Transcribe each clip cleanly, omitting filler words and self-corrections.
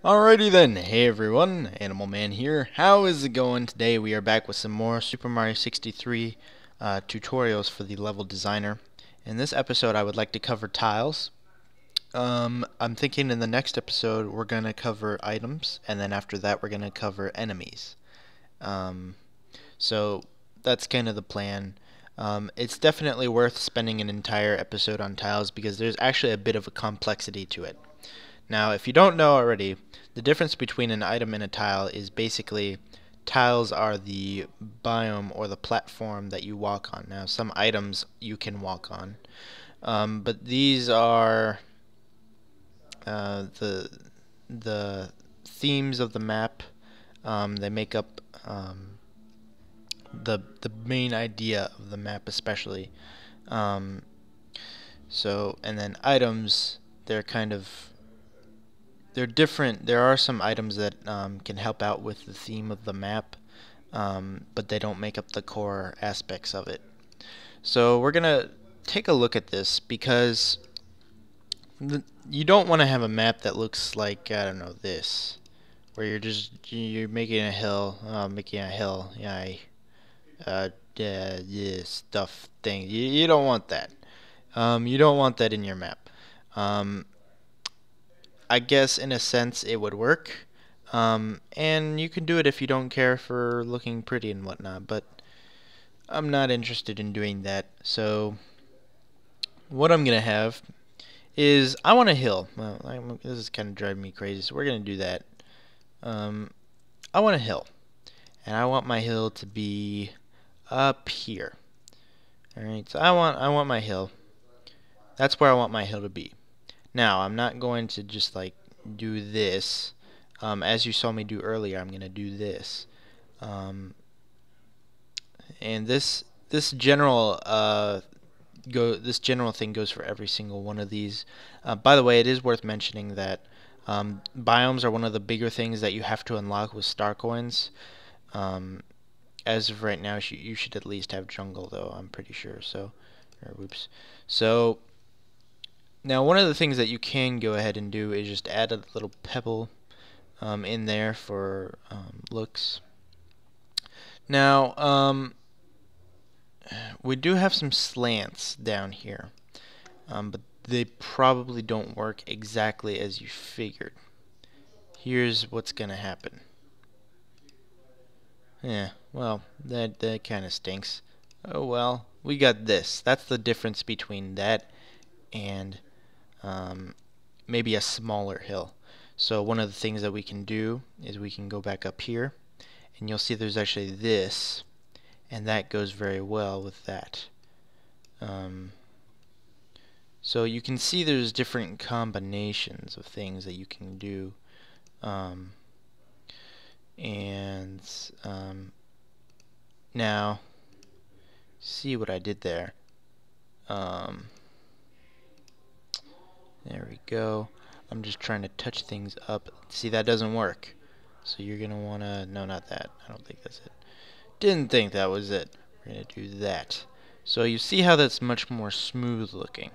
Alrighty then, hey everyone, Animal Man here. How is it going? Today we are back with some more Super Mario 63 tutorials for the level designer. In this episode I would like to cover tiles. I'm thinking in the next episode we're going to cover items, and then after that we're going to cover enemies. Um, so that's kind of the plan. It's definitely worth spending an entire episode on tiles because there's actually a bit of a complexity to it. Now, if you don't know already, the difference between an item and a tile is basically tiles are the biome or the platform that you walk on. Now, some items you can walk on, but these are the themes of the map. They make up the main idea of the map, especially. Um, and then items, they're kind of they're different. There are some items that can help out with the theme of the map, but they don't make up the core aspects of it. So we're gonna take a look at this because you don't want to have a map that looks like, I don't know, this, where you're making a hill, yeah, this stuff thing. You don't want that. You don't want that in your map. Um, I guess in a sense it would work. And you can do it if you don't care for looking pretty and whatnot, but I'm not interested in doing that. So what I'm gonna have is I want a hill. Well, this is kind of driving me crazy, so we're gonna do that. I want a hill, and I want my hill to be up here. All right, so I want my hill. That's where I want my hill to be. Now, I'm not going to just like do this. As you saw me do earlier, I'm going to do this. And this general thing goes for every single one of these. By the way, it is worth mentioning that biomes are one of the bigger things that you have to unlock with star coins. As of right now, you should at least have jungle, though, I'm pretty sure. So, whoops. So now, one of the things that you can go ahead and do is just add a little pebble in there for looks. Now, we do have some slants down here, but they probably don't work exactly as you figured. Here's what's gonna happen. Yeah, well, that kind of stinks. Oh well, we got this. That's the difference between that and maybe a smaller hill. So one of the things that we can do is we can go back up here, and you'll see there's actually this, and that goes very well with that. So you can see there's different combinations of things that you can do. Now, see what I did there. There we go. I'm just trying to touch things up. See, that doesn't work. So you're gonna wanna, no, not that. I don't think that's it. Didn't think that was it. We're gonna do that. So you see how that's much more smooth looking.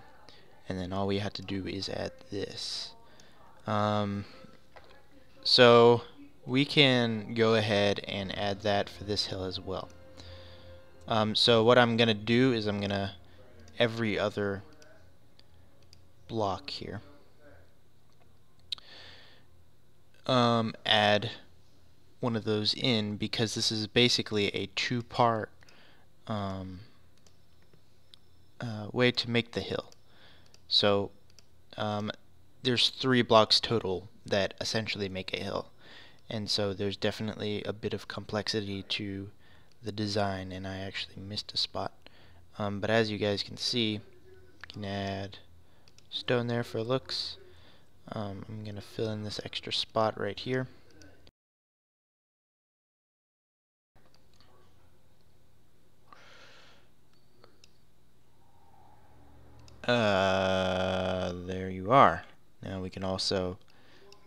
And then all we have to do is add this. So we can go ahead and add that for this hill as well. So what I'm gonna do is I'm gonna every other block here add one of those in, because this is basically a two-part way to make the hill. So there's 3 blocks total that essentially make a hill, and so there's definitely a bit of complexity to the design, and I actually missed a spot. But as you guys can see, you can add stone there for looks. I'm gonna fill in this extra spot right here. There you are. Now we can also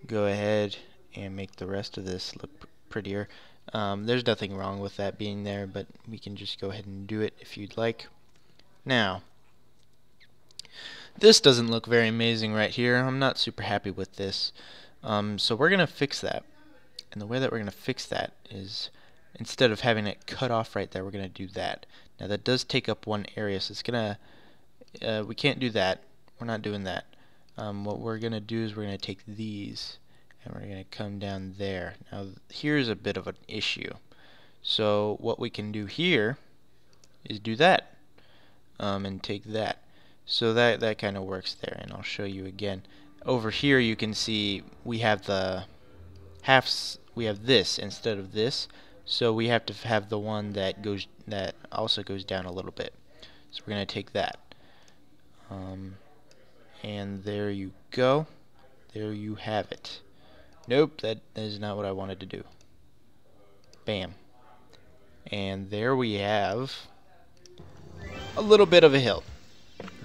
go ahead and make the rest of this look prettier. There's nothing wrong with that being there, but we can just go ahead and do it if you'd like. Now, this doesn't look very amazing right here. I'm not super happy with this. So we're gonna fix that, and the way that we're gonna fix that is, instead of having it cut off right there, we're gonna do that. Now that does take up one area, so it's gonna we can't do that. We're not doing that. What we're gonna do is we're gonna take these and we're gonna come down there. Now here's a bit of an issue. So what we can do here is do that, and take that. So that kind of works there, and I'll show you again. Over here you can see we have the halves. We have this instead of this, so we have to have the one that also goes down a little bit. So we're gonna take that, and there you go. There you have it. Nope, that is not what I wanted to do. Bam. And there we have a little bit of a hill.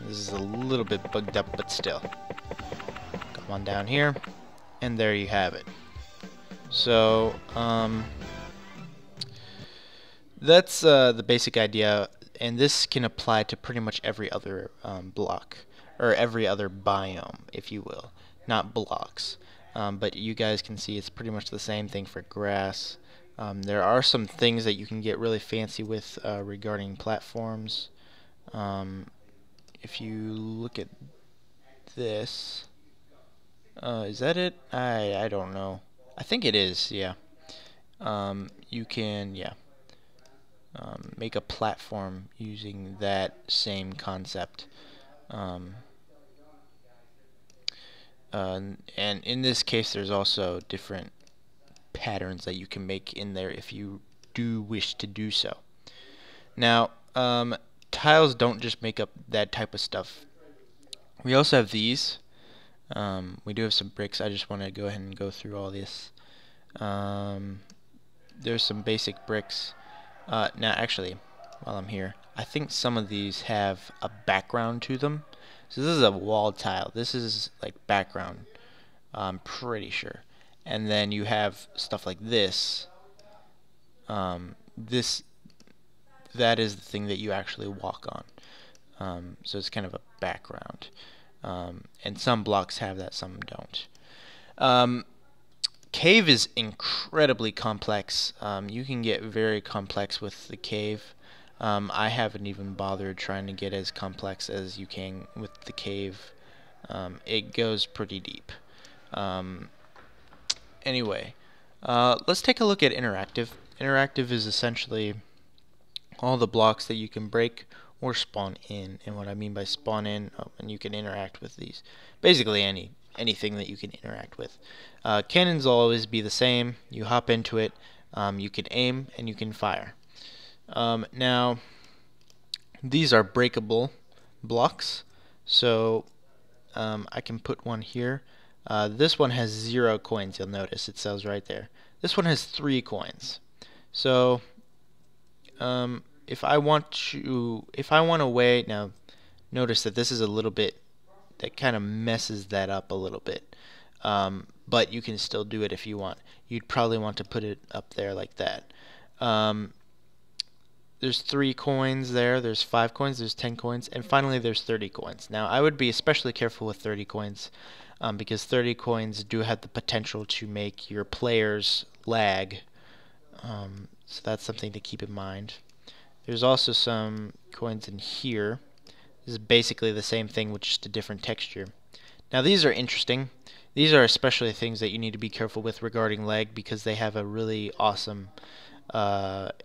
This is a little bit bugged up, but still. Come on down here, and there you have it. So, that's the basic idea, and this can apply to pretty much every other block, or every other biome, if you will. Not blocks. But you guys can see it's pretty much the same thing for grass. There are some things that you can get really fancy with regarding platforms. If you look at this, is that it? I don't know. I think it is, yeah. You can, yeah, make a platform using that same concept. And in this case, there's also different patterns that you can make in there if you do wish to do so. Now, tiles don't just make up that type of stuff. We also have these. We do have some bricks. I just want to go ahead and go through all this. There's some basic bricks. Now, actually, while I'm here, I think some of these have a background to them. So this is a wall tile. This is like background, I'm pretty sure. And then you have stuff like this. That is the thing that you actually walk on. So it's kind of a background. And some blocks have that, some don't. Cave is incredibly complex. You can get very complex with the cave. I haven't even bothered trying to get as complex as you can with the cave. It goes pretty deep. Anyway, let's take a look at interactive. Interactive is essentially all the blocks that you can break or spawn in. And what I mean by spawn in, and you can interact with these. Basically anything that you can interact with. Cannons will always be the same. You hop into it, you can aim, and you can fire. Now, these are breakable blocks, so I can put one here. This one has 0 coins, you'll notice. It says right there. This one has 3 coins. So, if I want a way, now notice that this is a little bit, that kind of messes that up a little bit. But you can still do it if you want. You'd probably want to put it up there like that. There's 3 coins there, there's 5 coins, there's 10 coins, and finally there's 30 coins. Now I would be especially careful with 30 coins because 30 coins do have the potential to make your players lag. So that's something to keep in mind. There's also some coins in here. This is basically the same thing with just a different texture. Now these are interesting. These are especially things that you need to be careful with regarding lag because they have a really awesome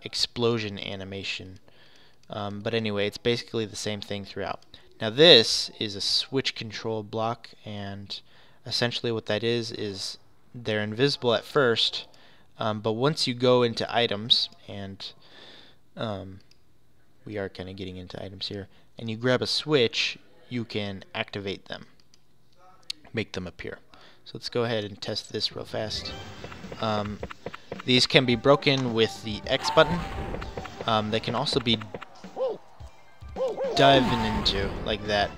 explosion animation. But anyway, it's basically the same thing throughout. Now this is a switch control block, and essentially what that is they're invisible at first, but once you go into items, and we are kind of getting into items here, and you grab a switch, you can activate them, make them appear. So let's go ahead and test this real fast. These can be broken with the X button. They can also be diving into like that.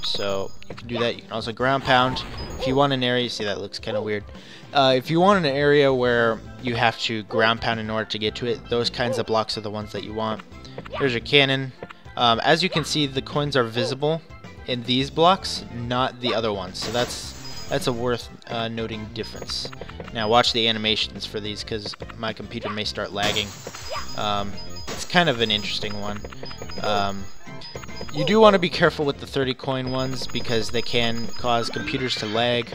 So you can do that. You can also ground pound. If you want an area, see that looks kind of weird. If you want an area where you have to ground pound in order to get to it, those kinds of blocks are the ones that you want. Here's your cannon. As you can see, the coins are visible in these blocks, not the other ones. So that's that's a worth noting difference. Now watch the animations for these, because my computer may start lagging. It's kind of an interesting one. You do want to be careful with the 30 coin ones, because they can cause computers to lag.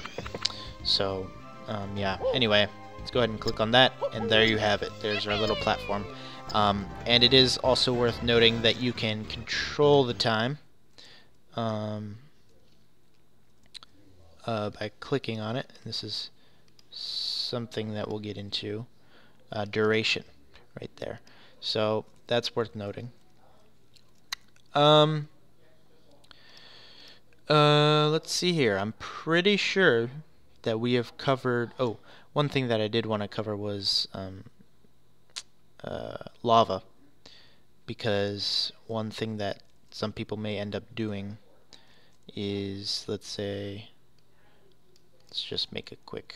So, yeah. Anyway, let's go ahead and click on that, and there you have it. There's our little platform. And it is also worth noting that you can control the time by clicking on it. This is something that we'll get into. Duration, right there. So that's worth noting. Let's see here. I'm pretty sure that we have covered... Oh, one thing that I did want to cover was lava. Because one thing that some people may end up doing is, let's just make a quick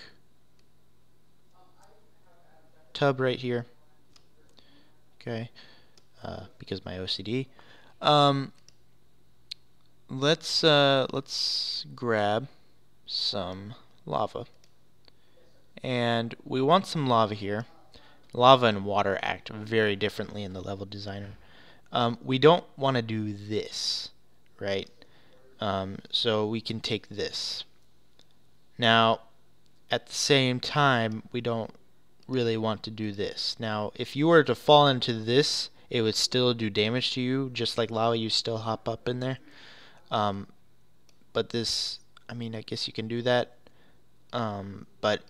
tub right here. Okay, because my OCD. Let's grab some lava, and we want some lava here. Lava and water act very differently in the level designer. We don't want to do this, right? So we can take this. Now, at the same time, we don't really want to do this. Now, if you were to fall into this, it would still do damage to you, just like lava. You still hop up in there. But this, I mean, I guess you can do that. But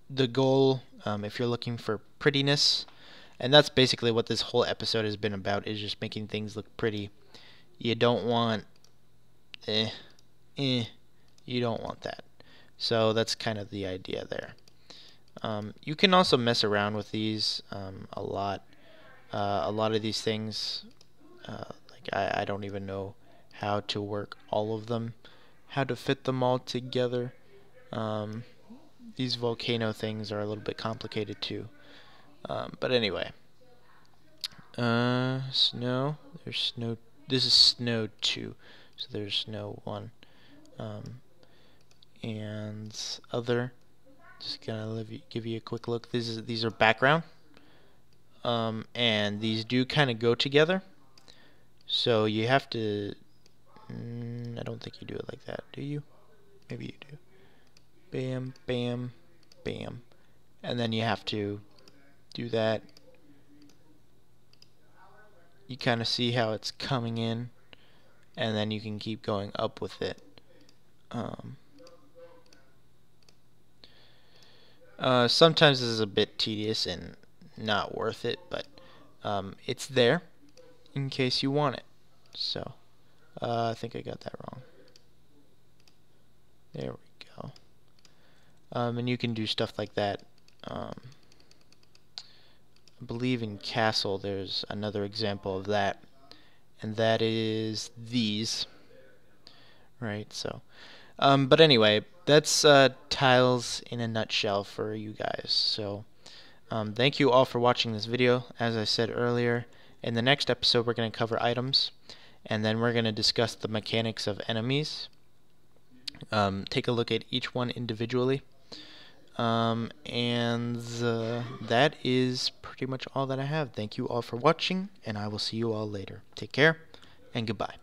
the goal, if you're looking for prettiness, and that's basically what this whole episode has been about, is just making things look pretty. You don't want, you don't want that. So that's kind of the idea there. You can also mess around with these a lot. A lot of these things, like I don't even know how to work all of them, how to fit them all together. These volcano things are a little bit complicated too. But anyway, snow. There's snow. This is snow 2, so there's snow 1. And other. Just gonna give you a quick look. These are background. And these do kind of go together. So you have to. I don't think you do it like that, do you? Maybe you do. Bam, bam, bam. And then you have to do that. You kind of see how it's coming in, and then you can keep going up with it. Sometimes this is a bit tedious and not worth it, but it's there in case you want it. So I think I got that wrong. There we go. And you can do stuff like that. I believe in Castle there's another example of that, and that is these. Right, so but anyway, that's tiles in a nutshell for you guys. So thank you all for watching this video. As I said earlier, in the next episode we're going to cover items, and then we're going to discuss the mechanics of enemies. Take a look at each one individually. And that is pretty much all that I have. Thank you all for watching, and I will see you all later. Take care, and goodbye.